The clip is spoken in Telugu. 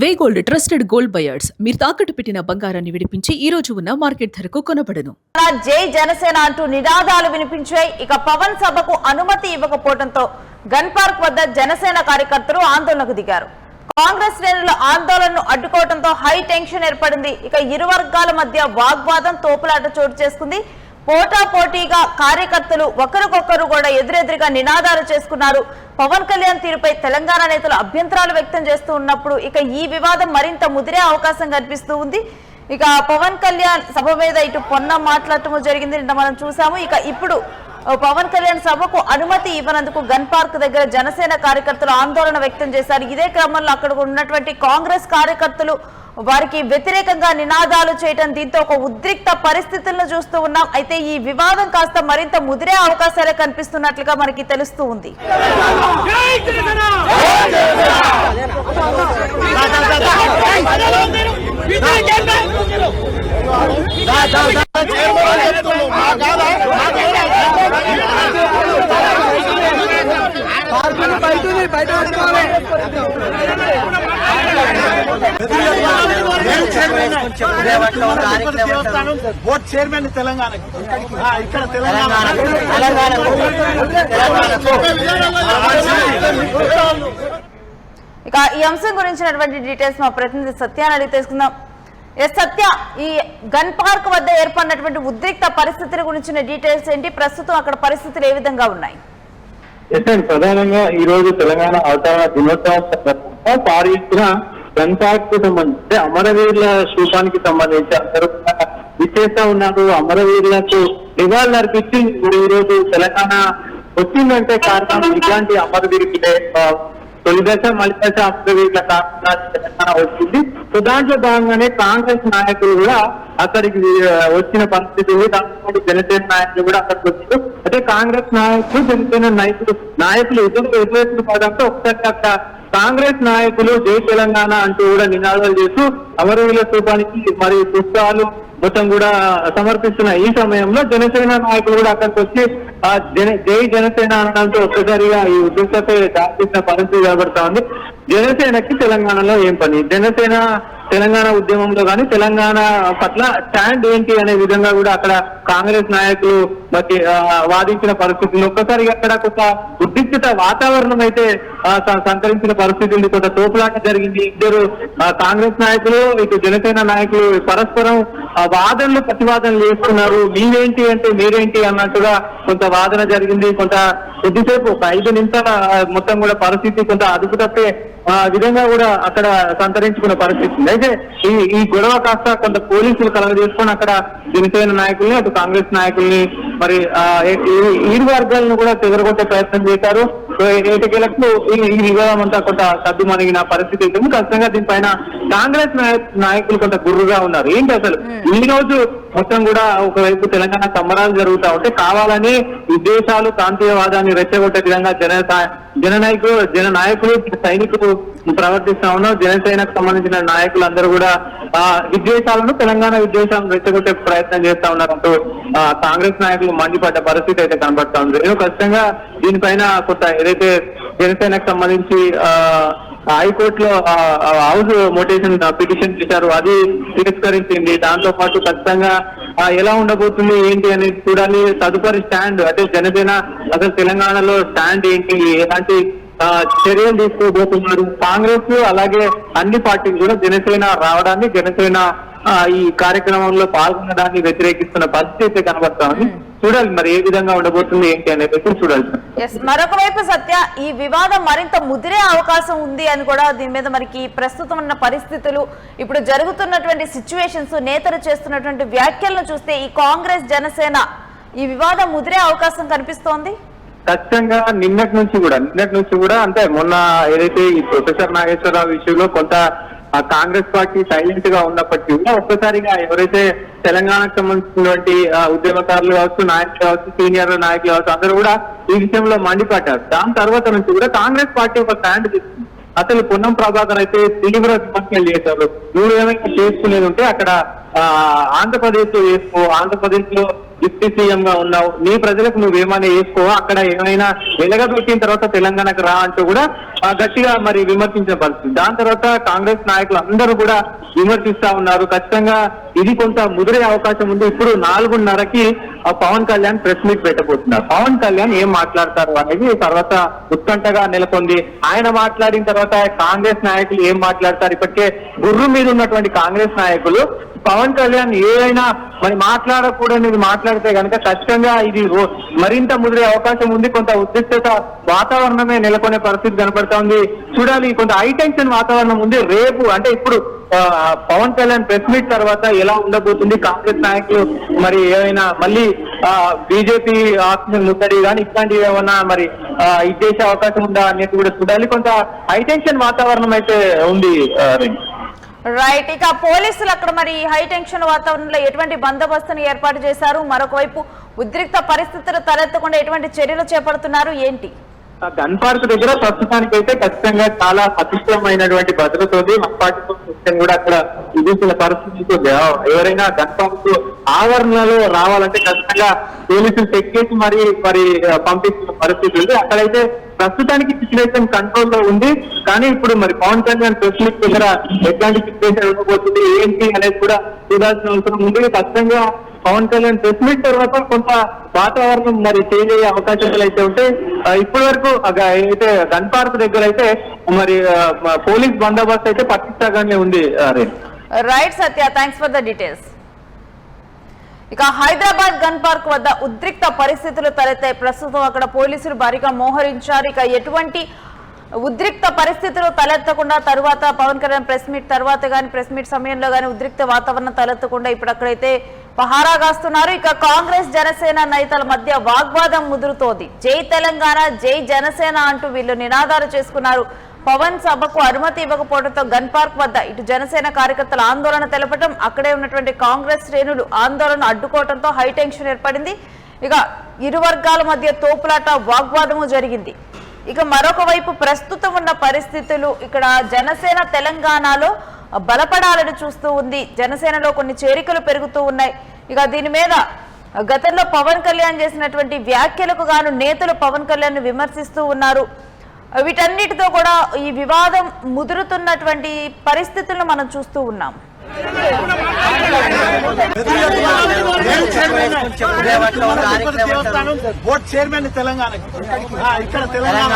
వే గోల్డ్ ట్రస్టెడ్ గోల్డ్ బయర్స్ మీరు తాకట్టు పెట్టిన బంగారాన్ని విడిపించి ఈ రోజు ఉన్న మార్కెట్ ధరకు కొనబడను. జై జనసేన అంటూ నినాదాలు వినిపించాయి. ఇక పవన్ సభకు అనుమతి ఇవ్వకపోవడంతో గన్ పార్క్ వద్ద జనసేన కార్యకర్తలు ఆందోళనకు దిగారు. కాంగ్రెస్ శ్రేణుల ఆందోళనను అడ్డుకోవడంతో హై టెన్షన్ ఏర్పడింది. ఇక ఇరు వర్గాల మధ్య వాగ్వాదం తోపులాట చోటు చేసుకుంది. పోటాపోటీగా కార్యకర్తలు ఒకరికొకరు కూడా ఎదురెదురుగా నినాదాలు చేసుకున్నారు. పవన్ కళ్యాణ్ తీరుపై తెలంగాణ నేతలు అభ్యంతరాలు వ్యక్తం చేస్తూ ఉన్నప్పుడు ఇక ఈ వివాదం మరింత ముదిరే అవకాశం కనిపిస్తూ ఉంది. ఇక పవన్ కళ్యాణ్ సభ మీద ఇటు పొన్నం మాట్లాడటం జరిగింది, మనం చూసాము. ఇక ఇప్పుడు పవన్ కళ్యాణ్ సభకు అనుమతి ఇవ్వనందుకు గన్ పార్క్ దగ్గర జనసేన కార్యకర్తలు ఆందోళన వ్యక్తం చేశారు. ఇదే క్రమంలో అక్కడ ఉన్నటువంటి కాంగ్రెస్ కార్యకర్తలు వారికి వ్యతిరేకంగా నినాదాలు చేయడం, దీంతో ఒక ఉద్రిక్త పరిస్థితులను చూస్తూ ఉన్నాం. అయితే ఈ వివాదం కాస్త మరింత ముదిరే అవకాశాలే కనిపిస్తున్నట్లుగా మనకి తెలుస్తూ ఉంది. చైర్మన్ తెలంగాణ ఇక్కడ ఇక ఈ అంశం గురించినటువంటి డీటెయిల్స్ మా ప్రతినిధి సత్యాన్ని అడిగి తెలుసుకుందాం. సత్య, ఈ గన్ పార్క్ వద్ద ఏర్పడినటువంటి ఉద్రిక్త పరిస్థితుల గురించిన డీటెయిల్స్ ఏంటి? ప్రస్తుతం అక్కడ పరిస్థితులు ఏ విధంగా ఉన్నాయి? ప్రధానంగా ఈ రోజు తెలంగాణ అవతరణ దినోత్సవం భారీ ఎత్తున గన్ పార్క్ కు సంబంధించి అమరవీరుల స్థూపానికి సంబంధించి అందరూ విచ్చేస్తా ఉన్నారు. అమరవీరులకు నివాళులు అర్పించి ఈ రోజు తెలంగాణ వచ్చిందంటే కారణం ఇట్లాంటి అమరవీరులే. తొలి దశ మలి దశ అమరవీరుల కారణంగా తెలంగాణ వచ్చింది. సో దాంట్లో భాగంగానే కాంగ్రెస్ నాయకులు కూడా అక్కడికి వచ్చిన పరిస్థితి ఉంది. దాంతో జనసేన నాయకులు కూడా అక్కడికి వచ్చారు. అంటే కాంగ్రెస్ నాయకులు జనసేన నాయకులు ఎదురు పడంతో ఒకసారి అక్కడ కాంగ్రెస్ నాయకులు జై తెలంగాణ అంటూ కూడా నినాదాలు చేస్తూ అమరవీరుల స్థూపానికి మరి పుష్పాలు మొత్తం కూడా సమర్పిస్తున్న ఈ సమయంలో జనసేన నాయకులు కూడా అక్కడికి వచ్చి జై జనసేన అనడంతో ఒక్కసారిగా ఈ ఉద్రిక్తత దాచిన పరిస్థితి కనబడతా ఉంది. జనసేనకి తెలంగాణలో ఏం పని? జనసేన తెలంగాణ ఉద్యమంలో కానీ తెలంగాణ పట్ల స్టాండ్ ఏంటి అనే విధంగా కూడా అక్కడ కాంగ్రెస్ నాయకులు మరి వాదించిన పరిస్థితులు ఒక్కసారిగా అక్కడ కొంత ఉద్రిక్తత వాతావరణం అయితే సంతరించిన పరిస్థితి ఉంది. కొంత తోపులాట జరిగింది. ఇద్దరు కాంగ్రెస్ నాయకులు ఇటు జనసేన నాయకులు పరస్పరం వాదనలు ప్రతివాదనలు చేస్తున్నారు. మీరేంటి అంటే మీరేంటి అన్నట్టుగా కొంత వాదన జరిగింది. కొంత కొద్దిసేపు ఒక 5 నిమిషాల మొత్తం కూడా పరిస్థితి కొంత అదుపు తప్పే విధంగా కూడా అక్కడ సంతరించుకున్న పరిస్థితి ఉంది. అయితే ఈ గొడవ కాస్త కొంత పోలీసులు కలగజేసుకొని అక్కడ జనసేన నాయకుల్ని అటు కాంగ్రెస్ నాయకుల్ని మరి ఇరు వర్గాలను కూడా చెదరగొట్టే ప్రయత్నం చేశారు. ఏటికేలకు ఈ వివాదం అంతా కొంత సద్దుమణిగిన పరిస్థితి ఉంటుంది. ఖచ్చితంగా దీనిపైన కాంగ్రెస్ నాయకులు కొంత గుర్రుగా ఉన్నారు. ఏంటి అసలు ఈ రోజు మొత్తం కూడా ఒకవైపు తెలంగాణ సంబరాలు జరుగుతా ఉంటే కావాలని విద్వేషాలు ప్రాంతీయవాదాన్ని రెచ్చగొట్టే విధంగా జన నాయకులు సైనికులు ప్రవర్తిస్తా ఉన్నారు. జనసేనకు సంబంధించిన నాయకులు అందరూ కూడా విద్వేషాలను తెలంగాణ విద్వేషాలను రెచ్చగొట్టే ప్రయత్నం చేస్తా ఉన్నారంటూ కాంగ్రెస్ నాయకులు మండిపడ్డ పరిస్థితి అయితే కనబడతా ఉంది. ఖచ్చితంగా దీనిపైన కొంత ఏదైతే జనసేనకు సంబంధించి హైకోర్టులో హౌస్ మోటేషన్ పిటిషన్ చేశారు, అది తిరస్కరించింది. దాంతో పాటు ఖచ్చితంగా ఎలా ఉండబోతుంది ఏంటి అనేది చూడాలి. తదుపరి స్టాండ్ అంటే జనసేన అసలు తెలంగాణలో స్టాండ్ ఏంటి, ఎలాంటి చర్యలు తీసుకోబోతున్నారు. కాంగ్రెస్ అలాగే అన్ని పార్టీలు కూడా జనసేన రావడాన్ని, జనసేన ఈ కార్యక్రమంలో పాల్గొనడాన్ని వ్యతిరేకిస్తున్న పరిస్థితి అయితే కనబడతా ఉంది. చూడాలి మరి ఏ విధంగా ఉండబోతుంది ఏంటి అనేది చూడాలి. మరొక వైపు సత్య, ఈ వివాదం మరింత ముదిరే అవకాశం ఉంది అని కూడా దీని మీద మనకి ప్రస్తుతం ఉన్న పరిస్థితులు, ఇప్పుడు జరుగుతున్నటువంటి సిచ్యువేషన్స్, నేతలు చేస్తున్నటువంటి వ్యాఖ్యలను చూస్తే ఈ కాంగ్రెస్ జనసేన ఈ వివాదం ముదిరే అవకాశం కనిపిస్తోంది. ఖచ్చితంగా నిన్నటి నుంచి కూడా అంటే మొన్న ఏదైతే ఈ ప్రొఫెసర్ నాగేశ్వరరావు విషయంలో కొంత కాంగ్రెస్ పార్టీ సైలెంట్ గా ఉన్నప్పటికీ కూడా ఒక్కసారిగా ఎవరైతే తెలంగాణకు సంబంధించినటువంటి ఉద్యమకారులు కావచ్చు, నాయకులు కావచ్చు, సీనియర్ నాయకులు కావచ్చు, అందరూ కూడా ఈ విషయంలో మండిపడ్డారు. దాని తర్వాత నుంచి కూడా కాంగ్రెస్ పార్టీ ఒక స్టాండ్ తీసుకుంది. అసలు పొన్నం ప్రభాకర్ అయితే తీవ్ర విమర్శలు చేశారు. నువ్వు ఏమైనా చేసుకునేది ఉంటే అక్కడ ఆంధ్రప్రదేశ్ లో చేసుకో, ఆంధ్రప్రదేశ్ లో డిప్యూటీ సీఎం గా ఉన్నావు, నీ ప్రజలకు నువ్వేమైనా చేసుకో, అక్కడ ఏమైనా వెలగబెట్టిన తర్వాత తెలంగాణకు రా అంటూ కూడా గట్టిగా మరి విమర్శించిన పరిస్థితి. దాని తర్వాత కాంగ్రెస్ నాయకులు అందరూ కూడా విమర్శిస్తా ఉన్నారు. ఖచ్చితంగా ఇది కొంత ముదిరే అవకాశం ఉంది. ఇప్పుడు 4:30కి పవన్ కళ్యాణ్ ప్రెస్ మీట్ పెట్టబోతున్నారు. పవన్ కళ్యాణ్ ఏం మాట్లాడతారు అనేది తర్వాత ఉత్కంఠగా నెలకొంది. ఆయన మాట్లాడిన తర్వాత కాంగ్రెస్ నాయకులు ఏం మాట్లాడతారు? ఇప్పటికే గుర్రు మీద ఉన్నటువంటి కాంగ్రెస్ నాయకులు పవన్ కళ్యాణ్ ఏదైనా మరి మాట్లాడకూడనిది మాట్లాడితే కనుక ఖచ్చితంగా ఇది మరింత ముదిరే అవకాశం ఉంది. కొంత ఉద్రిక్తత వాతావరణమే నెలకొనే పరిస్థితి కనపడతా ఉంది. చూడాలి, కొంత హైటెన్షన్ వాతావరణం ఉంది. రేపు అంటే ఇప్పుడు పవన్ కళ్యాణ్ ప్రెస్ మీట్ తర్వాత ఎలా ఉండబోతుంది? కాంగ్రెస్ నాయకులు మరి ఏమైనా మళ్ళీ బీజేపీ ఆక్సిజన్ ముట్టడి కానీ ఇట్లాంటివి ఏమన్నా మరి ఇచ్చేసే అవకాశం ఉందా అనేది కూడా చూడాలి. కొంత హైటెన్షన్ వాతావరణం అయితే ఉంది. రైట్, ఇక పోలీసులు అక్కడ మరి హై టెన్షన్ వాతావరణంలో ఎటువంటి బందోబస్తును ఏర్పాటు చేశారు? మరొక వైపు ఉద్రిక్త పరిస్థితులు తలెత్తకుండా ఎటువంటి చర్యలు చేపడుతున్నారు ఏంటి? గన్ పార్క్ దగ్గర ప్రస్తుతానికి అయితే ఖచ్చితంగా చాలా పటిష్టమైనటువంటి భద్రత ఉంది. పార్టీతో కూడా అక్కడ విధించిన పరిస్థితులతో ఎవరైనా గన్ పార్క్ ఆవరణలో రావాలంటే ఖచ్చితంగా పోలీసులు చెక్ చేసి మరి పంపించిన పరిస్థితి ఉంది. అక్కడైతే ప్రస్తుతానికి సిచ్యువేషన్ కంట్రోల్ లో ఉంది. కానీ ఇప్పుడు మరి పవన్ కళ్యాణ్ ప్రెస్ మీట్ దగ్గర ఎట్లాంటి సిచ్యువేషన్ ఉండబోతుంది ఏంటి అనేది కూడా చూడాల్సిన అవసరం ఉంది. ఖచ్చితంగా పవన్ కళ్యాణ్ ప్రెస్ మీట్ తర్వాత కొంత వాతావరణం మరి చేంజ్ అయ్యే అవకాశాలు అయితే ఉంటాయి. ఇప్పటి వరకు అయితే గన్ పార్క్ దగ్గర అయితే మరి పోలీస్ బందోబస్తు అయితే పటిష్టంగానే ఉంది. Right Satya, thanks for the details. ఇక హైదరాబాద్ గన్ పార్క్ వద్ద ఉద్రిక్త పరిస్థితులు తలెత్తాయి. ప్రస్తుతం అక్కడ పోలీసులు భారీగా మోహరించారు. ఇక ఎటువంటి ఉద్రిక్త పరిస్థితులు తలెత్తకుండా తరువాత పవన్ కళ్యాణ్ ప్రెస్ మీట్ తర్వాత కానీ ప్రెస్ మీట్ సమయంలో కానీ ఉద్రిక్త వాతావరణం తలెత్తకుండా ఇప్పుడు అక్కడైతే పహారా కాస్తున్నారు. ఇక కాంగ్రెస్ జనసేన నేతల మధ్య వాగ్వాదం ముదురుతోంది. జై తెలంగాణ, జై జనసేన అంటూ వీళ్ళు నినాదాలు చేసుకున్నారు. పవన్ సభకు అనుమతి ఇవ్వకపోవడంతో గన్ పార్క్ వద్ద ఇటు జనసేన కార్యకర్తలు ఆందోళన తెలపడం, అక్కడే ఉన్నటువంటి కాంగ్రెస్ శ్రేణులు ఆందోళన అడ్డుకోవడంతో హైటెన్షన్ ఏర్పడింది. ఇక ఇరు వర్గాల మధ్య తోపులాట వాగ్వాదము జరిగింది. ఇక మరొక వైపు ప్రస్తుతం ఉన్న పరిస్థితులు ఇక్కడ జనసేన తెలంగాణలో బలపడాలని చూస్తూ ఉంది. జనసేనలో కొన్ని చేరికలు పెరుగుతూ ఉన్నాయి. ఇక దీని మీద గతంలో పవన్ కళ్యాణ్ చేసినటువంటి వ్యాఖ్యలకు గాను నేతలు పవన్ కళ్యాణ్ విమర్శిస్తూ ఉన్నారు. వీటన్నిటితో కూడా ఈ వివాదం ముదురుతున్నటువంటి పరిస్థితులను మనం చూస్తూ ఉన్నాం. బోర్డు చైర్మన్ తెలంగాణకి ఇక్కడ తెలంగాణ